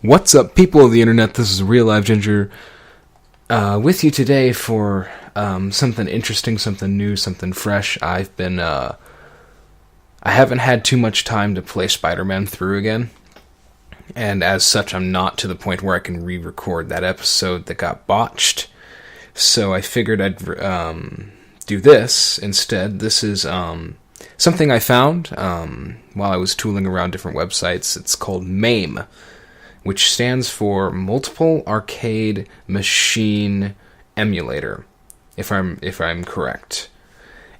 What's up, people of the internet? This is Real Live Ginger with you today for something interesting, something new, something fresh. I haven't had too much time to play Spider-Man through again, and as such, I'm not to the point where I can re-record that episode that got botched. So I figured I'd do this instead. This is something I found while I was tooling around different websites. It's called MAME, which stands for Multiple Arcade Machine Emulator, if I'm correct.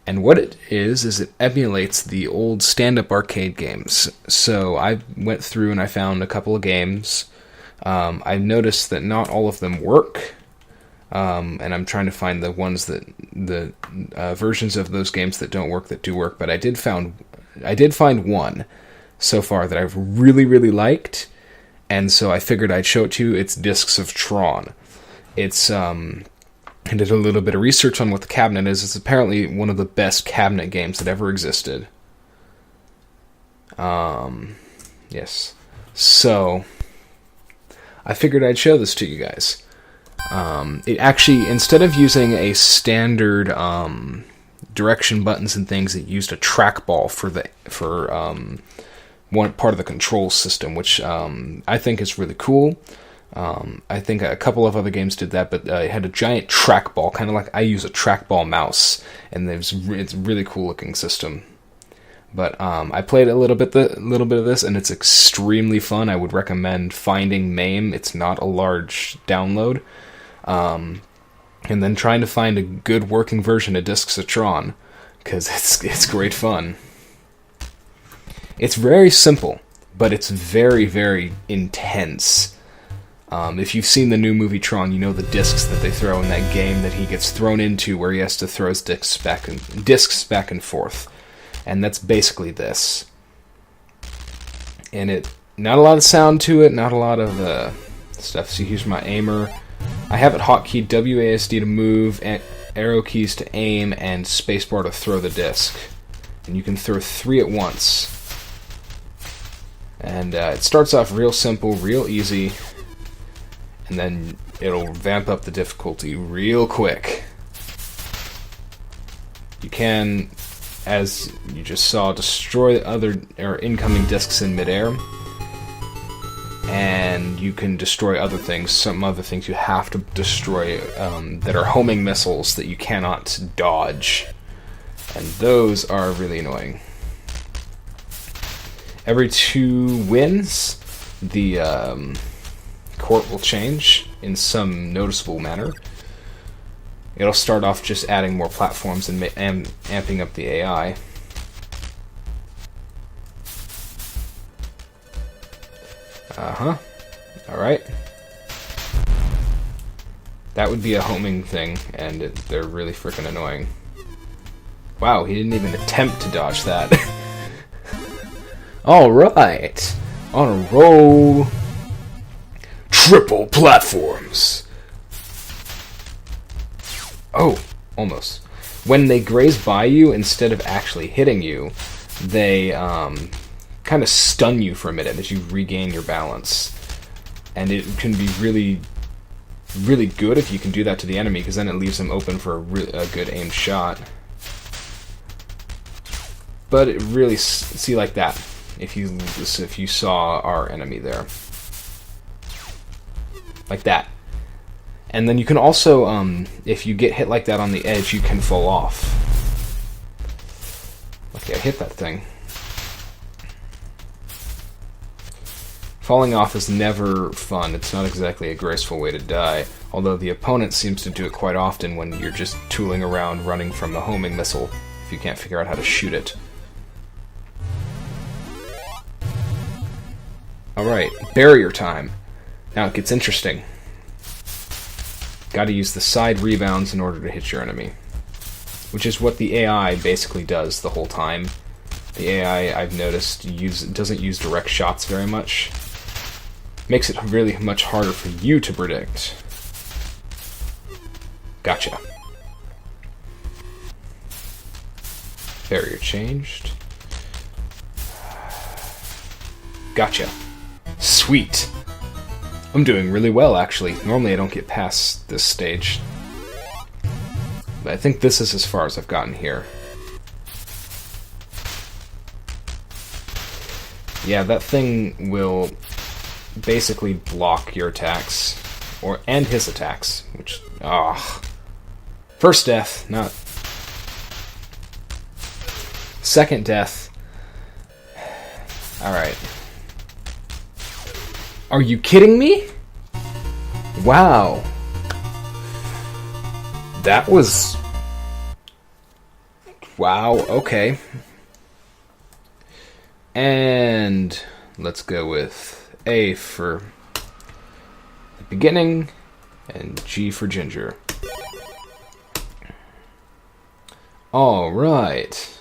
And what it is it emulates the old stand-up arcade games. So I went through and I found a couple of games. I noticed that not all of them work, and I'm trying to find the ones the versions of those games that don't work that do work. But I did find one so far that I've really, really liked. And so I figured I'd show it to you. It's Discs of Tron. I did a little bit of research on what the cabinet is. It's apparently one of the best cabinet games that ever existed. Yes. So, I figured I'd show this to you guys. It actually, instead of using a standard direction buttons and things, it used a trackball for one part of the control system, which I think is really cool. I think a couple of other games did that, but it had a giant trackball, kind of like I use a trackball mouse, and it's a really cool looking system. But I played a little bit of this, and it's extremely fun. I would recommend finding MAME. It's not a large download, and then trying to find a good working version of Discs of Tron, because it's great fun. It's very simple, but it's very, very intense. If you've seen the new movie Tron, you know the discs that they throw in that game that he gets thrown into, where he has to throw his discs back and forth. And that's basically this. And not a lot of sound to it, not a lot of stuff. So here's my aimer. I have it hotkeyed WASD to move, arrow keys to aim, and spacebar to throw the disc. And you can throw 3 at once. And it starts off real simple, real easy, and then it'll vamp up the difficulty real quick. You can, as you just saw, destroy other or incoming discs in midair, and you can destroy other things. Some other things you have to destroy that are homing missiles that you cannot dodge, and those are really annoying. Every 2 wins, the court will change in some noticeable manner. It'll start off just adding more platforms and amping up the AI. Alright. That would be a homing thing, and they're really freaking annoying. Wow, he didn't even attempt to dodge that. Alright, on a roll. Triple platforms. Oh, almost. When they graze by you, instead of actually hitting you, they kind of stun you for a minute as you regain your balance. And it can be really, really good if you can do that to the enemy, because then it leaves them open for a good aimed shot. But it really, see, like that. If you saw our enemy there. Like that. And then you can also, if you get hit like that on the edge, you can fall off. Okay, I hit that thing. Falling off is never fun. It's not exactly a graceful way to die, although the opponent seems to do it quite often when you're just tooling around running from a homing missile, if you can't figure out how to shoot it. Alright, barrier time. Now it gets interesting. Gotta use the side rebounds in order to hit your enemy. Which is what the AI basically does the whole time. The AI, I've noticed, doesn't use direct shots very much. Makes it really much harder for you to predict. Gotcha. Barrier changed. Gotcha. Sweet. I'm doing really well, actually. Normally I don't get past this stage. But I think this is as far as I've gotten here. Yeah, that thing will basically block your attacks. And his attacks. Which, first death, not... Second death. Alright. Are you kidding me? Wow. That was... Wow, okay. And let's go with A for the beginning and G for ginger. Alright.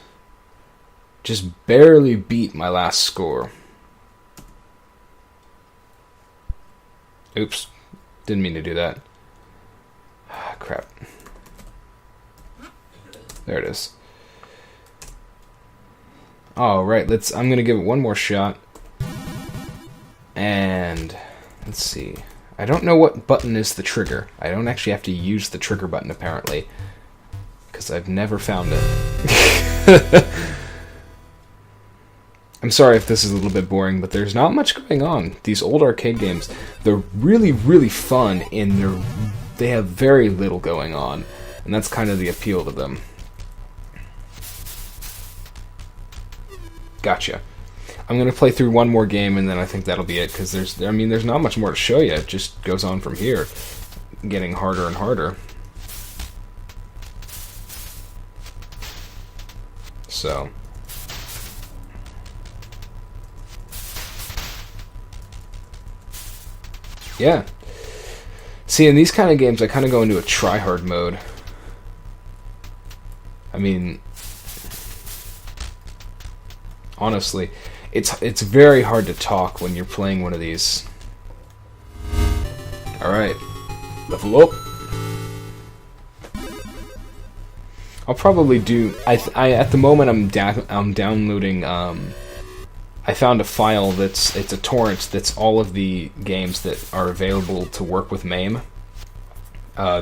Just barely beat my last score. Oops. Didn't mean to do that. Crap. There it is. Alright, I'm gonna give it one more shot. And let's see. I don't know what button is the trigger. I don't actually have to use the trigger button apparently. Because I've never found it. I'm sorry if this is a little bit boring, but there's not much going on. These old arcade games, they're really, really fun, and they have very little going on. And that's kind of the appeal to them. Gotcha. I'm going to play through one more game, and then I think that'll be it, because there's not much more to show you. It just goes on from here, getting harder and harder. So... yeah. See, in these kind of games, I kind of go into a try-hard mode. I mean, honestly, it's very hard to talk when you're playing one of these. Alright. Level up. I'll probably do... at the moment, I'm downloading... I found a file it's a torrent that's all of the games that are available to work with MAME.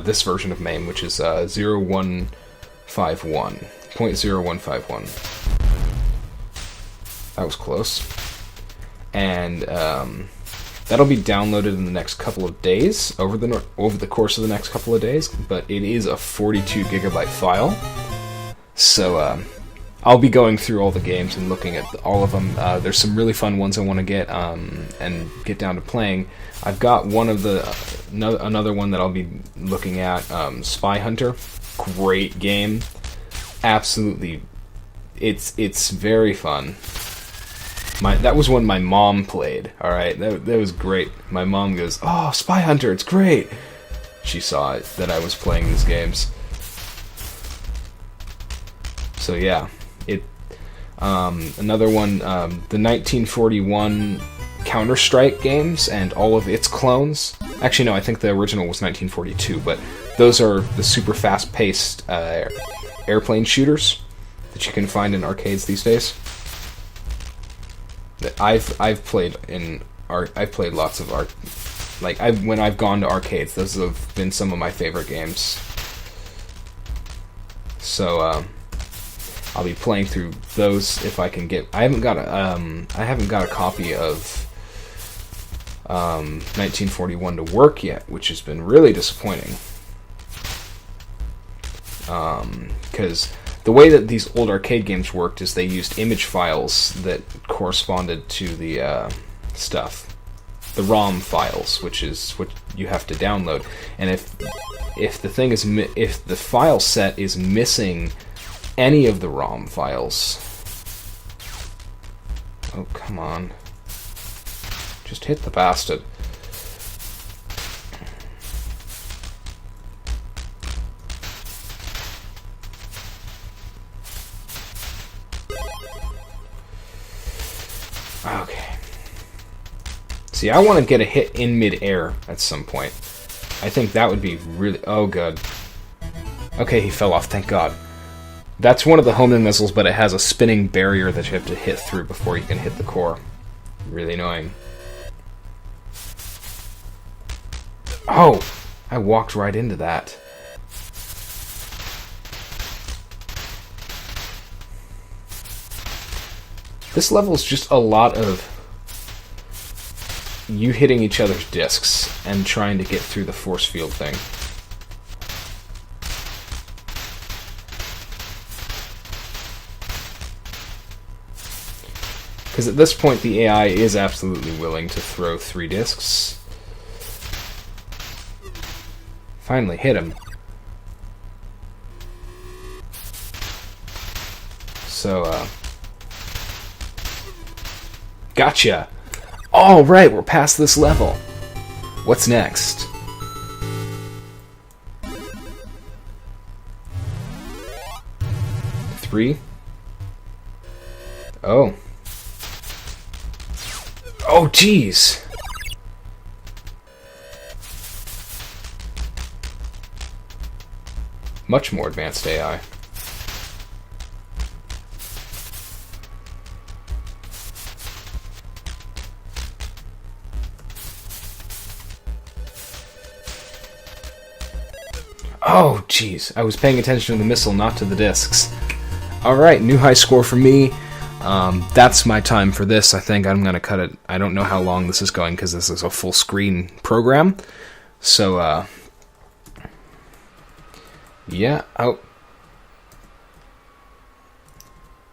This version of MAME, which is 0.0151. That was close. And that'll be downloaded in the next couple of days, over the course of the next couple of days, but it is a 42 gigabyte file. So I'll be going through all the games and looking at all of them. There's some really fun ones I want to get and get down to playing. I've got another one that I'll be looking at, Spy Hunter. Great game. Absolutely, it's very fun. That was one my mom played. All right, that was great. My mom goes, "Oh, Spy Hunter, it's great." She saw it that I was playing these games. So yeah. Another one, the 1941 Counter-Strike games and all of its clones. Actually, no, I think the original was 1942, but those are the super fast-paced airplane shooters that you can find in arcades these days. That I've played lots of when I've gone to arcades, those have been some of my favorite games. So I'll be playing through those if I can get. I haven't got a copy of 1941 to work yet, which has been really disappointing. Because the way that these old arcade games worked is they used image files that corresponded to the stuff, the ROM files, which is what you have to download. And if the file set is missing any of the ROM files. Oh, come on. Just hit the bastard. Okay. See, I want to get a hit in mid-air at some point. I think that would be really... oh, God. Okay, he fell off, thank God. That's one of the homing missiles, but it has a spinning barrier that you have to hit through before you can hit the core. Really annoying. Oh! I walked right into that. This level is just a lot of you hitting each other's discs and trying to get through the force field thing. Because at this point the AI is absolutely willing to throw 3 discs. Finally hit him. So, gotcha! Alright, we're past this level. What's next? Three? Oh. Oh, jeez! Much more advanced AI. Oh, jeez. I was paying attention to the missile, not to the discs. Alright, new high score for me. That's my time for this. I think I'm going to cut it. I don't know how long this is going because this is a full screen program. So, yeah. Oh.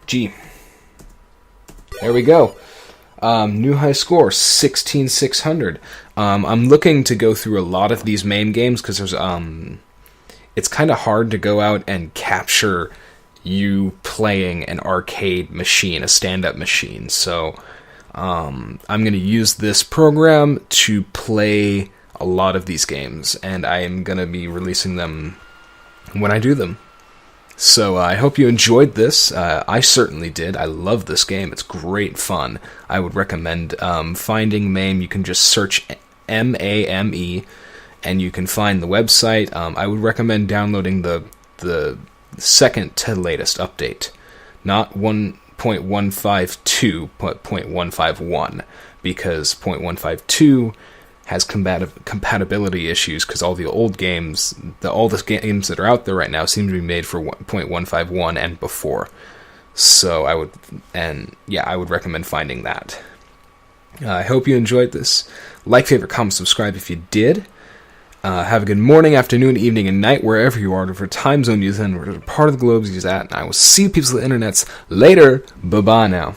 Gee. There we go. New high score, 16,600. I'm looking to go through a lot of these MAME games because there's, it's kind of hard to go out and capture you playing an arcade machine, a stand-up machine. So I'm going to use this program to play a lot of these games, and I am going to be releasing them when I do them. So I hope you enjoyed this. I certainly did. I love this game. It's great fun. I would recommend finding MAME. You can just search MAME, and you can find the website. I would recommend downloading the second to latest update, not 1.152, but 0.151, because 0.152 has compatibility issues because all the old games, all the games that are out there right now seem to be made for 0.151 and before. So I would recommend finding that. I hope you enjoyed this. Like, favorite, comment, subscribe if you did. Have a good morning, afternoon, evening, and night, wherever you are, whatever time zone you're in, whatever part of the globe you're at. And I will see you people on the internets later. Bye-bye now.